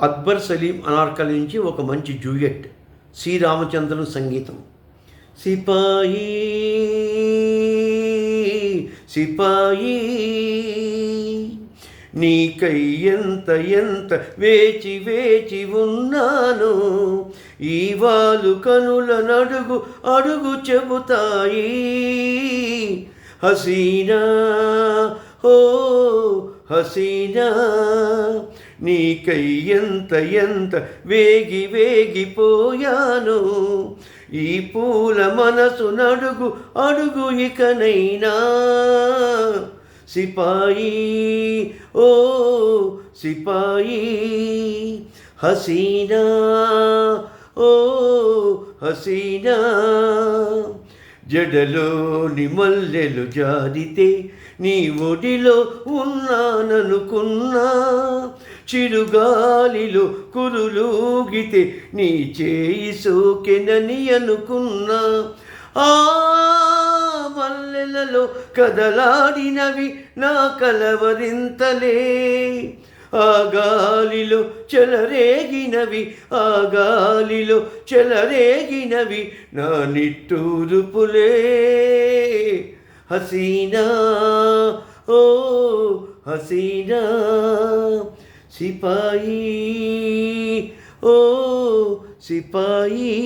అక్బర్ సలీం అనార్కలి నుంచి ఒక మంచి జూయెట్. సి రామచంద్రన్ సంగీతం. సిపాయి సిపాయి నీకై ఎంత ఎంత వేచి వేచి ఉన్నాను, ఈ వాలు కనుల నడుగు అడుగు చెబుతాయి. హసీనా ఓ హసీనా నీకై ఎంత ఎంత వేగి వేగిపోయాను, ఈ పూల మనసు నడుగు అడుగు ఇకనైనా. సిపాయి ఓ సిపాయి హసీనా ఓ హసీనా జడలోని మల్లెలు జారితే నీ ఒడిలో ఉన్నాననుకున్నా, చిరుగాలిలో కురులూగితే నీ చేయి సోకెనని అనుకున్నా. ఆ మల్లెలలో కదలాడినవి నా కలవరింతలే, ఆ గాలిలో చెలరేగినవి ఆ గాలిలో చెలరేగినవి నా నిట్టూరుపులే. హసీనా ఓ హసీనా సిపాయి ఓ సిపాయి.